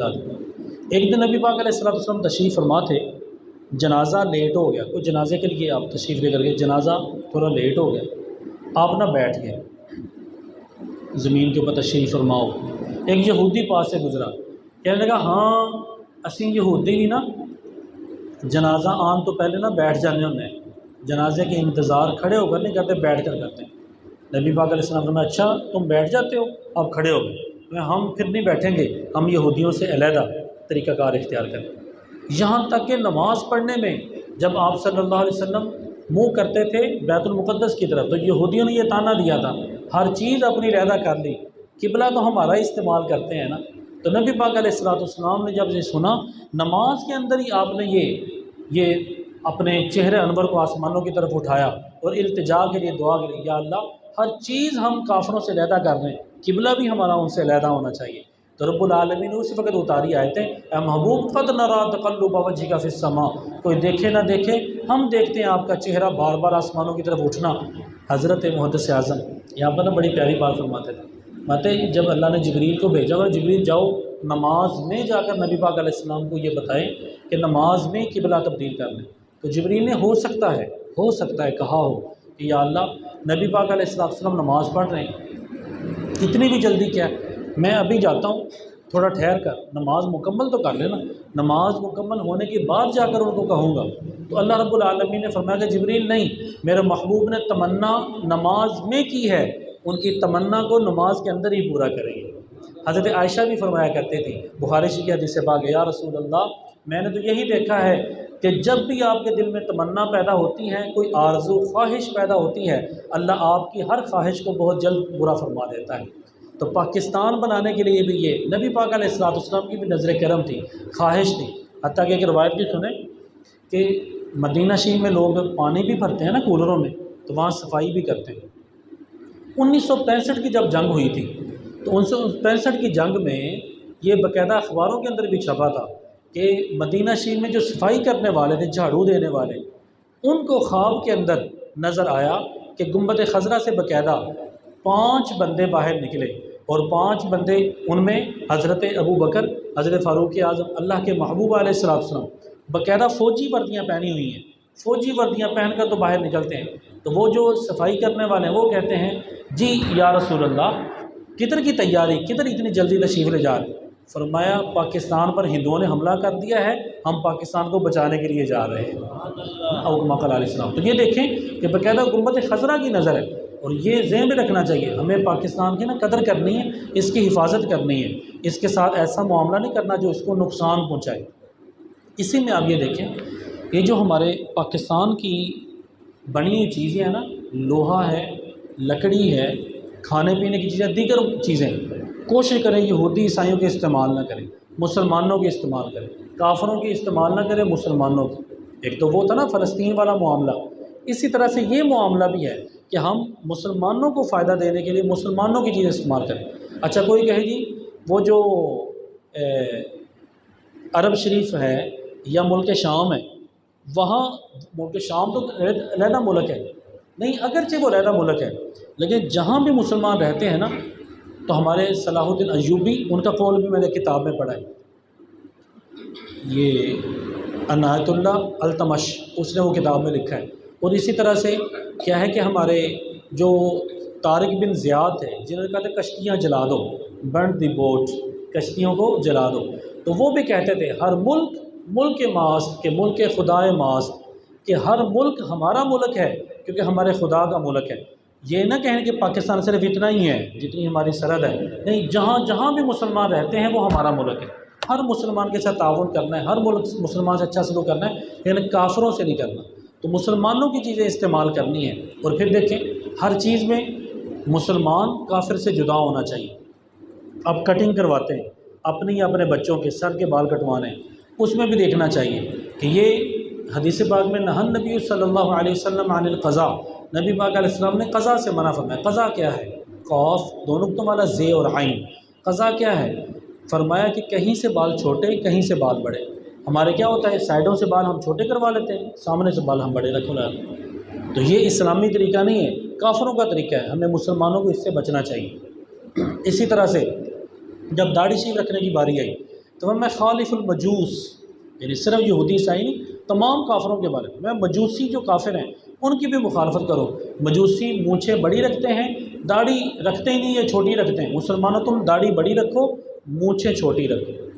बता दूँ। एक दिन नबी पाक अलैहिस्सलाम तशरीफ़ फरमा थे, जनाज़ा लेट हो गया, कोई जनाजे के लिए आप तशरीफ़ लेकर गए, जनाज़ा थोड़ा लेट हो गया, आप ना बैठ गए, ज़मीन के ऊपर तशरीफ़ फरमाओ। एक यहूदी पास से गुज़रा, कहने लगा हाँ असी यहूदी भी ना जनाज़ा आन तो पहले ना बैठ जाने होंगे, जनाजे के इंतज़ार खड़े होकर नहीं करते, बैठ कर करते हैं। नबी पाक अलैहिस्सलाम ने अच्छा तुम बैठ जाते हो, आप खड़े हो गए, हम फिर नहीं बैठेंगे, हम यहूदियों से अलहदा तरीक़ाकार इख्तियार करें। यहाँ तक कि नमाज़ पढ़ने में जब आप सल्लल्लाहु अलैहि वसल्लम मुँह करते थे बैतुल मुक़द्दस की तरफ, तो यहूदियों ने ये ताना दिया था हर चीज़ अपनी अलहदा कर ली, किबला तो हमारा ही इस्तेमाल करते हैं ना। तो नबी पाक अलैहिस्सलाम ने जब ये सुना, नमाज के अंदर ही आपने ये अपने चेहरे अनवर को आसमानों की तरफ उठाया और इल्तिजा के लिए दुआ करी, या अल्लाह हर चीज़ हम काफरों से अलहदा कर रहे हैं, किबला भी हमारा उनसे अलहदा होना चाहिए। तो रब्बुल आलमीन ने उसी वक्त उतारी आयतें, ए महबूब क़द नरा तक़ल्लुब वजहिका फ़िस्समा, कोई देखे ना देखे हम देखते हैं आपका चेहरा बार बार आसमानों की तरफ उठना। हज़रत मुहद्दिस आज़म यहाँ पर ना बड़ी प्यारी बात फरमाते थे, माते जब अल्लाह ने जिब्रील को भेजा और जिब्रील जाओ नमाज में जाकर नबी पाक अलैहिस्सलाम को ये बताएं कि नमाज में किबला तब्दील कर लें, तो जिब्रील ने हो सकता है कहा हो कि या अल्लाह नबी पाक अलैहिस्सलाम नमाज़ पढ़ रहे हैं, इतनी भी जल्दी क्या है, मैं अभी जाता हूँ, थोड़ा ठहर कर नमाज मुकम्मल तो कर लेना, नमाज मुकम्मल होने के बाद जाकर उनको कहूँगा। तो अल्लाह रब्बुल आलमीन ने फरमाया कि जिब्रील नहीं, मेरे महबूब ने तमन्ना नमाज में की है, उनकी तमन्ना को नमाज के अंदर ही पूरा करेंगे। हज़रत आयशा भी फरमाया करते थी, बुखारी शरीफ की हदीस से पाक, या रसूल अल्लाह मैंने तो यही देखा है कि जब भी आपके दिल में तमन्ना पैदा होती है, कोई आरज़ू ख्वाहिश पैदा होती है, अल्लाह आपकी हर ख्वाहिश को बहुत जल्द पूरा फरमा देता है। तो पाकिस्तान बनाने के लिए भी ये नबी पाक अलैहिस्सलाम की भी नज़र करम थी, ख्वाहिश थी। हत्ता कि एक रवायत भी सुने कि मदीना शरीफ में लोग पानी भी भरते हैं ना कूलरों में, तो वहाँ सफाई भी करते हैं। 1965 की जब जंग हुई थी, तो 1965 की जंग में ये बाकायदा अखबारों के अंदर भी छपा था कि मदीना शरीफ में जो सफाई करने वाले थे, झाड़ू देने वाले, उनको ख्वाब के अंदर नज़र आया कि गुंबद खज़रा से बाकायदा 5 बंदे बाहर निकले, और 5 बंदे उनमें हज़रत अबू बकर, हज़रत फ़ारूक आज़म, अल्लाह के महबूब अलैहिस्सलाम बाकायदा फ़ौजी वर्दियाँ पहनी हुई हैं, फ़ौजी वर्दियाँ पहन कर तो बाहर निकलते हैं। तो वो जो सफाई करने वाले हैं वो कहते हैं जी या रसूल अल्लाह किधर की तैयारी, किधर इतनी जल्दी तशरीफ़ ले जा रहे? फरमाया पाकिस्तान पर हिंदुओं ने हमला कर दिया है, हम पाकिस्तान को बचाने के लिए जा रहे हैं। और मक़ल अलैहिस्सलाम, तो ये देखें कि बाकायदा गुंबद खज़रा की नज़र है, और ये ज़हन में रखना चाहिए, हमें पाकिस्तान की ना कदर करनी है, इसकी हिफाजत करनी है, इसके साथ ऐसा मामला नहीं करना जो इसको नुकसान पहुँचाए। इसी में आप ये देखें, ये जो हमारे पाकिस्तान की बनी हुई चीज़ें हैं ना, लोहा है, लकड़ी है, खाने पीने की चीज़ें, दीगर चीज़ें, कोशिश करें यहूदी ईसाइयों के इस्तेमाल ना करें, मुसलमानों के इस्तेमाल करें, काफरों की इस्तेमाल ना करें, मुसलमानों की। एक तो वो था ना फ़लस्तीन वाला मामला, इसी तरह से ये मामला भी है कि हम मुसलमानों को फ़ायदा देने के लिए मुसलमानों की चीज़ें इस्तेमाल करें। अच्छा कोई कहे जी वो जो अरब शरीफ है या मुल्क शाम है, वहाँ मुल्क शाम तो अलहदा मुल्क है, नहीं अगरचे वो अलहदा मुल्क है, लेकिन जहाँ भी मुसलमान रहते हैं ना, तो हमारे सलाहुद्दीन अय्यूबी, उनका कौल भी मैंने किताब में पढ़ा है, ये अनायतुल्लाह अल्तमश, उसने वो किताब में लिखा है। और इसी तरह से क्या है कि हमारे जो तारिक बिन ज़ियाद थे, जिन्होंने कहा था कश्तियाँ जला दो, बर्न द बोट, कश्तियों को जला दो, तो वो भी कहते थे हर मुल्क मास्त के मुल्क खुदाए मास्त, कि हर मुल्क हमारा मुल्क है क्योंकि हमारे खुदा का मुल्क है। ये ना कहें कि पाकिस्तान सिर्फ इतना ही है जितनी हमारी सरहद है, नहीं, जहाँ जहाँ भी मुसलमान रहते हैं वो हमारा मुल्क है। हर मुसलमान के साथ ताउन करना है, हर मुसलमान से अच्छा सलूक करना है, लेकिन काफरों से नहीं करना। तो मुसलमानों की चीज़ें इस्तेमाल करनी है। और फिर देखें हर चीज़ में मुसलमान काफिर से जुदा होना चाहिए। अब कटिंग करवाते हैं अपने या अपने बच्चों के सर के बाल कटवाने हैं, उसमें भी देखना चाहिए कि ये हदीस पाक में नहन नबी सल्लल्लाहु अलैहि वसल्लम अनिल क़ज़ा, नबी पाक अलैहिस्सलाम ने क़ज़ा से मना फरमाया। क़ज़ा क्या है? क़ाफ दो नुक्तों वाला ज़े और आइन। क़ज़ा क्या है? फरमाया कि कहीं से बाल छोटे कहीं से बाल बड़े। हमारे क्या होता है, साइडों से बाल हम छोटे करवा लेते हैं, सामने से बाल हम बड़े रखवा लेते हैं। तो ये इस्लामी तरीका नहीं है, काफिरों का तरीका है। हमें मुसलमानों को इससे बचना चाहिए। इसी तरह से जब दाढ़ी शीव रखने की बारी आई, تو میں خالف المجوس، یعنی صرف یہودی عیسائی نہیں، تمام کافروں کے بارے میں مجوسی جو کافر ہیں ان کی بھی مخالفت کرو۔ مجوسی مونچھیں بڑی رکھتے ہیں، داڑھی رکھتے ہی نہیں، یا چھوٹی رکھتے ہیں۔ مسلمانوں تم داڑھی بڑی رکھو، مونچھیں چھوٹی رکھو۔